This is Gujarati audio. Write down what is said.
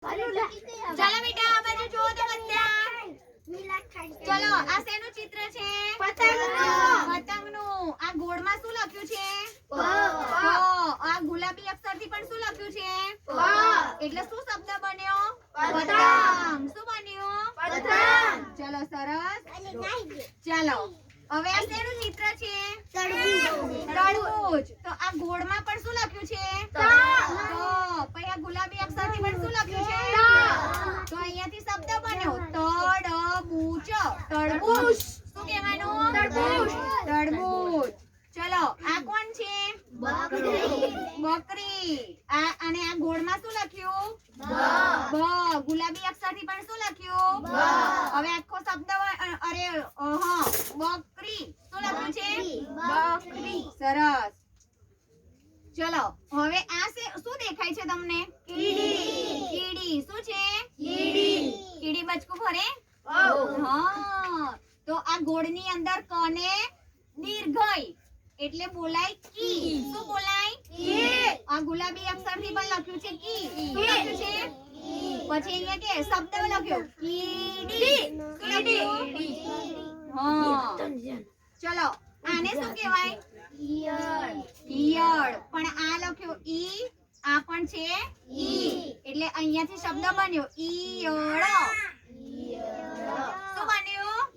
ચાલો બેટા આ બાજુ જુઓ તો બધા. ચલો આ શેનું ચિત્ર છે? પતંગનું. આ ગોળમાં શું લખ્યું છે? આ ગુલાબી અક્ષરથી પણ શું લખ્યું છે? એટલે શું શબ્દ બન્યો? પતંગ. શું બન્યું? પતંગ. ચલો સરસ. ચાલો હવે આ શેનું ચિત્ર છે? તરબૂચ. તો આ ગોળમાં પણ શું લખ્યું છે? તો પછી આ ગુલાબી અક્ષરથી પણ શું લખ્યું છે? તો અહીંયાથી શબ્દ બન્યો તડબૂચ. તરબૂચ. શું કહેવાનું? તરબૂચ. તરબૂચ. ચલો આ કોણ છે? બકરી. અને આ ગોળમાં શું લખ્યું? બ. ગુલાબી અક્ષરથી પણ શું લખ્યું? હવે આખો શબ્દ અરે હા બકરી. શું લખ્યું છે? બકરી. સરસ. ચલો હવે આ શું દેખાય છે તમને? કીડી. કીડી. શું છે? કીડી. કીડી બચકું ફરે? હા. તો આ ગોળની અંદર કને દીર્ઘય એટલે બોલાય કી. શું બોલાય? કી. આ ગુલાબી અક્ષરથી પણ લખ્યું છે કી. શું લખ્યું છે? પછી અહીંયા કે શબ્દ લખ્યો કીડી. શું લખ્યું? હા. ચલો આને શું કહેવાય? ઈયળ. ઈયળ. પણ આ લખ્યો ઈ. આ પણ છે ઈ. એટલે અહીંયાથી શબ્દ બન્યો ઈયળ.